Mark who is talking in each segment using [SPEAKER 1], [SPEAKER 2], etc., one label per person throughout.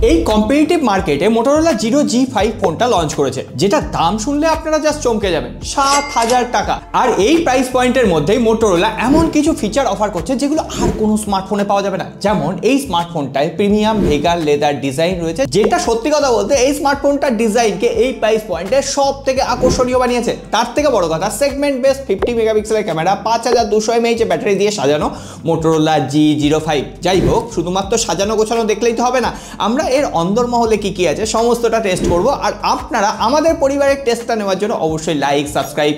[SPEAKER 1] এই কম্পিটিটিভ মার্কেটে Motorola zero G5 ফোনটা লঞ্চ করেছে, যেটা দাম শুনলে আপনারা জাস্ট চমকে যাবেন, 7,000 টাকা। আর এই প্রাইস পয়েন্টের মধ্যেই মোটরোলা এমন কিছু ফিচার অফার করছে যেগুলো আর কোনো স্মার্টফোনে পাওয়া যাবে না। যেমন এই স্মার্টফোনটায় প্রিমিয়াম ভেগান লেদার ডিজাইন রয়েছে, যেটা সত্যি কথা বলতে এই স্মার্টফোনটার ডিজাইনকে এই প্রাইস পয়েন্টে সব থেকে আকর্ষণীয় বানিয়েছে। তার থেকে বড় কথা, সেগমেন্ট বেস 50 মেগাপিক্সেলের ক্যামেরা, 5200 mAh ব্যাটারি দিয়ে সাজানো মোটরোলা G05। যাই হোক, শুধুমাত্র সাজানো গোছানো দেখলেই তো হবে না, আমরা এর অন্দরমহলে কি কি আছে সমস্তটা টেস্ট করব। আর আপনারা আমাদের পরিবারের টেস্টটা নেওয়ার জন্য অবশ্যই লাইক সাবস্ক্রাইব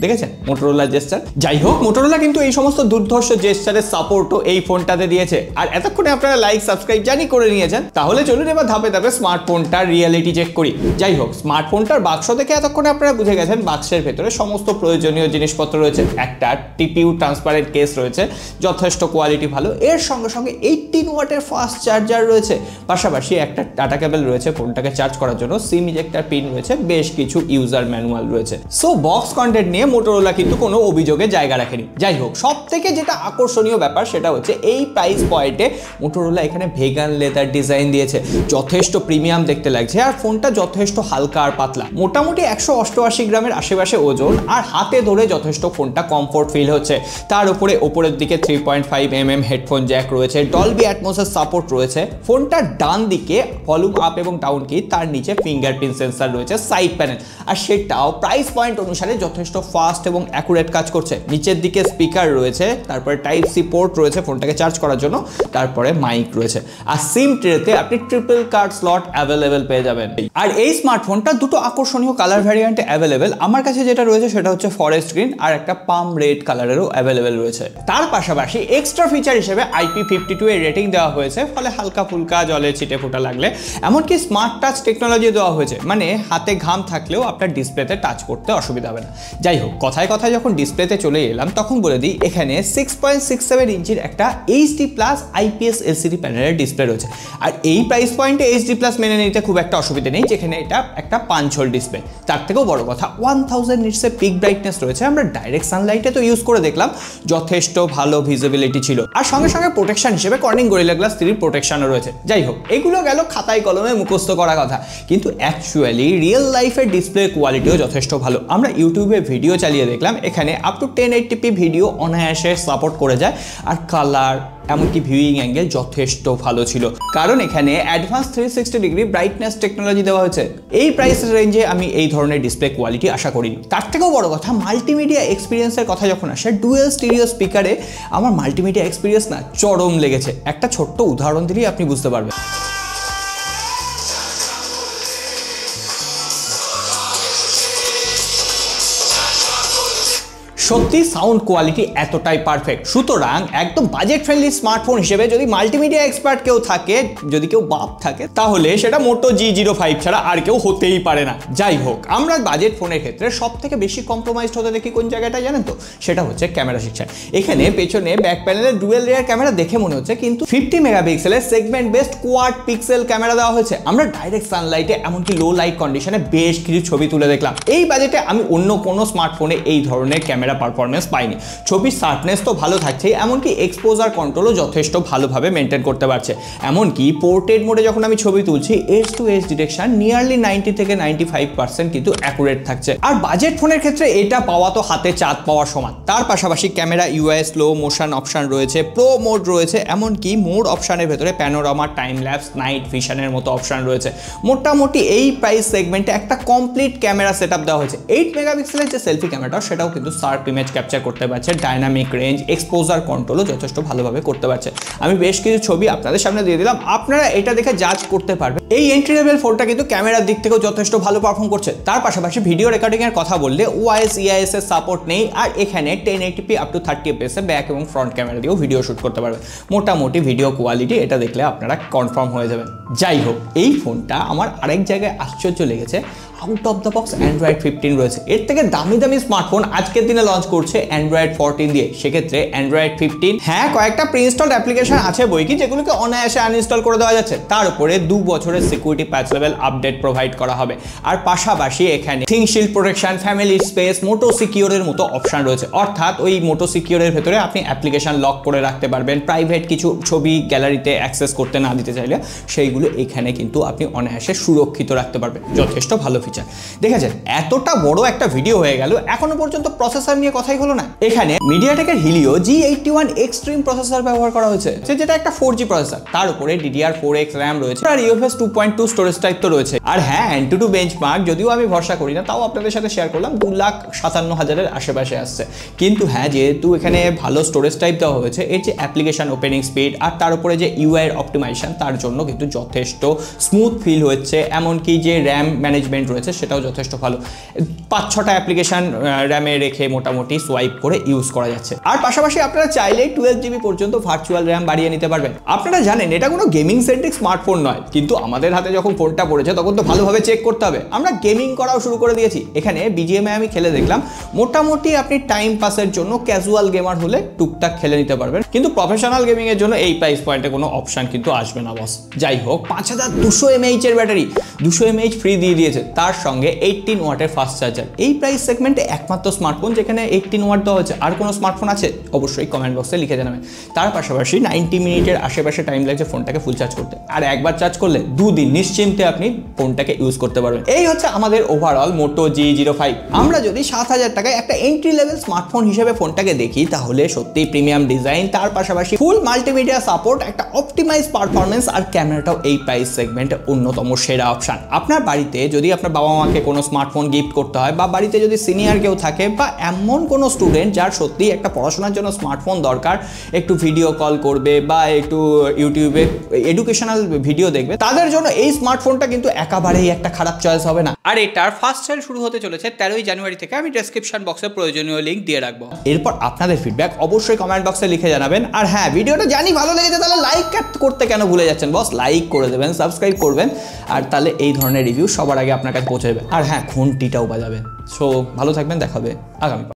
[SPEAKER 1] দেখেছেন মোটরোলা জেস্টার। যাই হোক, মোটরোলা কিন্তু এই সমস্ত দুর্ধর্ষ জেস্টারের সাপোর্টও এই ফোনটাতে দিয়েছে। আর এতক্ষণে আপনারা লাইক সাবস্ক্রাইব জানি করে নিয়েছেন, তাহলে চলুন এবার ধাপে ধাপে স্মার্টফোনটার রিয়েলিটি চেক করি। যাই হোক, স্মার্টফোনটার বাক্স দেখে এতক্ষণে আপনারা বুঝে গেছেন বাক্সের ভেতরে সমস্ত প্রয়োজনীয় জিনিসপত্র রয়েছে। একটা টিপিউ ট্রান্সপারেন্ট কেস রয়েছে, যথেষ্ট কোয়ালিটি ভালো। এর সঙ্গে সঙ্গে 18 ওয়াটের ফাস্ট চার্জার রয়েছে, পাশাপাশি একটা টাটা কেবল রয়েছে ফোনটাকে চার্জ করার জন্য, সিম ইজেক্টর পিন রয়েছে, বেশ কিছু ইউজার ম্যানুয়াল রয়েছে। সো বক্স কন্টেন্ট নিয়ে মোটরোলা কিন্তু কোনো অভিযোগে জায়গা রাখেনি। যাই হোক, সব থেকে যেটা আকর্ষণীয় ব্যাপার সেটা হচ্ছে এই প্রাইস পয়েন্টে মোটরোলা এখানে ভেগান লেদার ডিজাইন দিয়েছে, যথেষ্ট প্রিমিয়াম দেখতে লাগছে। আর ফোনটা যথেষ্ট হালকা আর পাতলা, মোটামুটি 188 গ্রামের আশেপাশে ওজন, আর হাতে ধরে যথেষ্ট ফোনটা কমফোর্ট ফিল হচ্ছে। তার উপরে ওপরের দিকে 3.5 mm হেডফোন জ্যাক রয়েছে, ডলবি অ্যাটমসের সাপোর্ট রয়েছে। ফোনটার ডান দিকে ভলিউম আপ এবং ডাউন কি, তার নিচে ফিঙ্গারপ্রিন্ট সেন্সর রয়েছে সাইড প্যানেল, আর সেটাও প্রাইস পয়েন্ট অনুসারে যথেষ্ট ফাস্ট এবং অ্যাকুরেট কাজ করছে। নিচের দিকে স্পিকার রয়েছে, তারপরে টাইপ সি পোর্ট রয়েছে ফোনটাকে চার্জ করার জন্য, তারপরে মাইক রয়েছে। আর সিম ট্রেতে আপনি ট্রিপল কার্ড স্লট অ্যাভেলেবেল পেয়ে যাবেন। আর এই স্মার্টফোনটা দুটো আকর্ষণীয় কালার ভ্যারিয়েন্টে অ্যাভেলেবেল। আমার কাছে যেটা রয়েছে সেটা হচ্ছে ফরেস্ট গ্রিন, আর একটা পাম রেড কালারেরও অ্যাভেলেবেল রয়েছে। তার পাশাপাশি এক্সট্রা ফিচার হিসেবে IP52 এর রেটিং দেওয়া হয়েছে, ফলে হালকা ফুলকা জলে ছিটে ফোটা লাগলে, এমনকি স্মার্ট টাচ টেকনোলজি দেওয়া হয়েছে, মানে হাতে ঘাম থাকলেও আপনার ডিসপ্লেতে টাচ করতে অসুবিধা হবে না। যাই হোক, কথায় কথায় যখন ডিসপ্লেতে চলে এলাম তখন বলে দিই, এখানে 6.67 ইঞ্চির একটা HD+ IPS LCD প্যানেলের ডিসপ্লে রয়েছে। আর এই প্রাইস পয়েন্টে HD+ মেনে নিতে খুব একটা অসুবিধা নেই, যেখানে এটা একটা 5 হোল ডিসপ্লে। তার থেকেও বড় কথা, 1000 নিটসের পিক ব্রাইটনেস রয়েছে। আমরা ডাইরেক্ট সানলাইটে তো ইউজ করে দেখলাম, যথেষ্ট ভালো ভিজিবিলিটি ছিল। আর সঙ্গে সঙ্গে প্রোটেকশন হিসেবে কর্নিং গরিলা গ্লাস 3 প্রোটেকশনও রয়েছে। যাই হোক, এগুলো গেল খাতায় কলমে মুখস্থ করা কথা, কিন্তু অ্যাকচুয়ালি রিয়েল লাইফের ডিসপ্লে কোয়ালিটিও যথেষ্ট ভালো। আমরা ইউটিউবে ভিডিও চালিয়ে দেখলাম, এখানে আপ টু 1080p ভিডিও অনায়াসে সাপোর্ট করে যায়। আর কালার এমনকি ভিউইং অ্যাঙ্গেল যথেষ্ট ভালো ছিল, কারণ এখানে অ্যাডভান্স 360 ডিগ্রি ব্রাইটনেস টেকনোলজি দেওয়া হয়েছে। এই প্রাইস রেঞ্জে আমি এই ধরনের ডিসপ্লে কোয়ালিটি আশা করিনি। তার থেকেও বড় কথা, মাল্টিমিডিয়া এক্সপিরিয়েন্সের কথা যখন আসে, ডুয়েল স্টিরিও স্পিকারে আমার মাল্টিমিডিয়া এক্সপিরিয়েন্স না চরম লেগেছে। একটা ছোট্ট উদাহরণ দিলেই আপনি বুঝতে পারবেন। সত্যি সাউন্ড কোয়ালিটি এতটাই পারফেক্ট। সুতরাং একদম বাজেট ফ্রেন্ডলি স্মার্টফোন হিসেবে যদি মাল্টিমিডিয়া এক্সপার্ট কেউ থাকে, যদি কেউ বাপ থাকে, তাহলে সেটা মোটো G05 ছাড়া আর কেউ হতেই পারে না। যাই হোক, আমরা বাজেট ফোনের ক্ষেত্রে সব থেকে বেশি কম্প্রোমাইজড হতে দেখি কোন জায়গাটা জানেন তো? সেটা হচ্ছে ক্যামেরা সেকশন। এখানে পেছনে ব্যাক প্যানেলের ডুয়েল রেয়ার ক্যামেরা দেখে মনে হচ্ছে, কিন্তু 50 মেগাপিক্সেলের segment based quad pixel camera দেওয়া হয়েছে। আমরা ডাইরেক্ট সানলাইটে এমনকি লো লাইট কন্ডিশনে বেশ কিছু ছবি তুলে দেখলাম। এই বাজেটে আমি অন্য কোনো স্মার্টফোনে এই ধরনের ক্যামেরা পারফরমেন্স পাইনি। ছবির শার্পনেস তো ভালো থাকছে, এমনকি এক্সপোজার কন্ট্রোলও যথেষ্ট ভালোভাবে মেনটেন করতে পারছে। এমনকি পোর্ট্রেট মোডে যখন আমি ছবি তুলছি, edge to edge detection nearly 90 থেকে 95% কিন্তু অ্যাকুরেট থাকছে। আর বাজেট ফোনের ক্ষেত্রে এটা পাওয়া তো হাতে চাঁদ পাওয়ার সমান। তার পাশাপাশি camera UI slow motion option রয়েছে, প্রো মোড রয়েছে, এমনকি মোড অপশনের ভেতরে প্যানোরামা, টাইম ল্যাপস, নাইট ভিশনের মতো অপশন রয়েছে। মোটামুটি এই প্রাইস সেগমেন্টে একটা কমপ্লিট ক্যামেরা সেটআপ দেওয়া হয়েছে। 8 মেগাপিক্সেলের যে সেলফি ক্যামেরাটা, সেটাও কিন্তু শার্প ইমেজ ক্যাপচার করতে পারছে, ডাইনামিক রেঞ্জ, এক্সপোজার কন্ট্রোলও যথেষ্ট ভালোভাবে করতে পারছে। আমি বেশ কিছু ছবি আপনাদের সামনে দিয়ে দিলাম, আপনারা এটা দেখে জাজ করতে পারবেন। এই এন্ট্রি লেভেল ফোনটা কিন্তু ক্যামেরার দিক থেকেও যথেষ্ট ভালো পারফর্ম করছে। তার পাশাপাশি ভিডিও রেকর্ডিং এর কথা বললে OIS EIS এর সাপোর্ট নেই, আর এখানে 1080p up to 30 fps A back এবং ফ্রন্ট ক্যামেরা দিয়েও ভিডিও শুট করতে পারবেন। মোটামুটি ভিডিও কোয়ালিটি এটা দেখলে আপনারা কনফার্ম হয়ে যাবেন। যাই হোক, এই ফোনটা আমার আরেক জায়গায় আশ্চর্য লেগেছে, out of the box Android 15 রয়েছে। এর থেকে দামি দামি স্মার্টফোন আজকের দিনে লঞ্চ করছে অ্যান্ড্রয়েড 14 দিয়ে, সেক্ষেত্রে অ্যান্ড্রয়েড 15 হ্যাঁ কয়েকটা প্রি ইনস্টলড অ্যাপ্লিকেশন আছে বই কি, যেগুলোকে অনায়াসে আনইনস্টল করে দেওয়া যাচ্ছে। তার উপরে 2 বছরের বছরের security patch level update provide করা হবে। আর পাশাপাশি এখানে ThinkShield protection, family space, Moto সিকিউরের মতো অপশন রয়েছে। অর্থাৎ ওই মোটো সিকিউরের ভেতরে আপনি অ্যাপ্লিকেশন লক করে রাখতে পারবেন, প্রাইভেট কিছু ছবি গ্যালারিতে অ্যাক্সেস করতে না দিতে চাইলে সেইগুলো এখানে কিন্তু আপনি অনায়াসে সুরক্ষিত রাখতে পারবেন। যথেষ্ট ভালো ফিচার। দেখেছেন, এতটা বড় একটা ভিডিও হয়ে গেল, এখনো পর্যন্ত প্রসেসর নিয়ে কথাই হলো না। এখানে মিডিয়াটেকের হিলিও G81 এক্সট্রিম প্রসেসর ব্যবহার করা হয়েছে, যেটা একটা 4G প্রসেসর। তার উপরে DDR4X RAM রয়েছে আর UFS 2.2 স্টোরেজ টাইপ তো রয়েছে। আর হ্যাঁ, Antutu বেঞ্চমার্ক যদিও আমি ভরসা করি না, তাও আপনাদের সাথে শেয়ার করলাম, 2,57,000-এর আশেপাশে আসছে। কিন্তু হ্যাঁ, যেহেতু এখানে ভালো স্টোরেজ টাইপ দেওয়া হয়েছে, এর যে অ্যাপ্লিকেশন ওপেনিং স্পিড আর তার উপরে যে UI এর অপটিমাইজেশন, তার জন্য কিন্তু যথেষ্ট স্মুথ ফিল হচ্ছে। এমনকি যে র্যাম ম্যানেজমেন্ট রয়েছে সেটাও যথেষ্ট ভালো। 5-6টা অ্যাপ্লিকেশন র্যামে রেখে মোটামুটি সোয়াইপ করে ইউজ করা যাচ্ছে। আর পাশাপাশি আপনারা চাইলেই 12GB পর্যন্ত ভার্চুয়াল র্যাম বাড়িয়ে নিতে পারবেন। আপনারা জানেন এটা কোনো গেমিং সেন্ট্রিক স্মার্টফোন নয়, কিন্তু আমাদের হাতে যখন ফোনটা পড়েছে তখন তো ভালোভাবে চেক করতে হবে। আমরা গেমিং করাও শুরু করে দিয়েছি। এখানে BGMI আমি খেলে দেখলাম, মোটামুটি আপনি টাইম পাসের জন্য ক্যাজুয়াল গেমার হলে টুকটাক খেলে নিতে পারবেন, কিন্তু প্রফেশনাল গেমিং এর জন্য এই প্রাইস পয়েন্টে কোনো অপশন কিন্তু আসবে না বস। যাই হোক, 5200 mAh এর ব্যাটারি, 200 mAh ফ্রি দিয়ে দিয়েছে, তার সঙ্গে 18 ওয়াটের ফাস্ট চার্জার। এই প্রাইস সেগমেন্টে একমাত্র স্মার্টফোন যেখানে 18 ওয়াট দেওয়া হচ্ছে। আর কোনো স্মার্টফোন আছে? অবশ্যই কমেন্ট বক্সে লিখে জানাবেন। তার পাশাপাশি 90 মিনিটের আশেপাশে টাইম লাগছে ফোনটাকে ফুল চার্জ করতে, আর একবার চার্জ করলে 2 দিন নিশ্চিন্তে আপনি ফোনটাকে ইউজ করতে পারবেন। এই হচ্ছে আমাদের ওভারঅল মোটো G05। আমরা যদি 7,000 টাকায় একটা এন্ট্রি লেভেল স্মার্টফোন হিসেবে ফোনটাকে দেখি, তাহলে সত্যি প্রিমিয়াম ডিজাইন, তার পাশাপাশি ফুল মাল্টিমিডিয়া সাপোর্ট, একটা অপটিমাইজ পারফরমেন্স আর ক্যামেরাটাও এই প্রাইস সেগমেন্টে অন্যতম সেরা অপশন। আপনার বাড়িতে যদি আপনার বাবা মাকে কোনো স্মার্টফোন গিফট করতে হয়, বা বাড়িতে যদি সিনিয়র কেউ থাকে, বা এমন কোনো স্টুডেন্ট যার সত্যি একটা পড়াশোনার জন্য স্মার্টফোন দরকার, একটু ভিডিও কল করবে বা একটু ইউটিউবে এডুকেশনাল ভিডিও দেখবে, তাদের জন্য এই স্মার্টফোনটা কিন্তু একেবারেই একটা খারাপ চয়েস হবে না। আর এটার ফার্স্ট সেল শুরু হতে চলেছে 13ই জানুয়ারি থেকে। আমি ডেসক্রিপশন বক্সে প্রয়োজনীয় লিঙ্ক দিয়ে রাখবো। এরপর আপনাদের ফিডব্যাক অবশ্যই কমেন্ট বক্সে লিখে জানাবেন। আর হ্যাঁ, ভিডিওটা জানি ভালো লেগেছে, তাহলে লাইক করতে কেন ভুলে যাচ্ছেন বস? লাইক করে দেবেন, সাবস্ক্রাইব করবেন, আর তাহলে এই ধরনের রিভিউ সবার আগে আপনার কাছে পৌঁছে যাবে। আর হ্যাঁ, ঘন্টিটাও বাজাবেন। সো ভালো থাকবেন, দেখা হবে আগামী।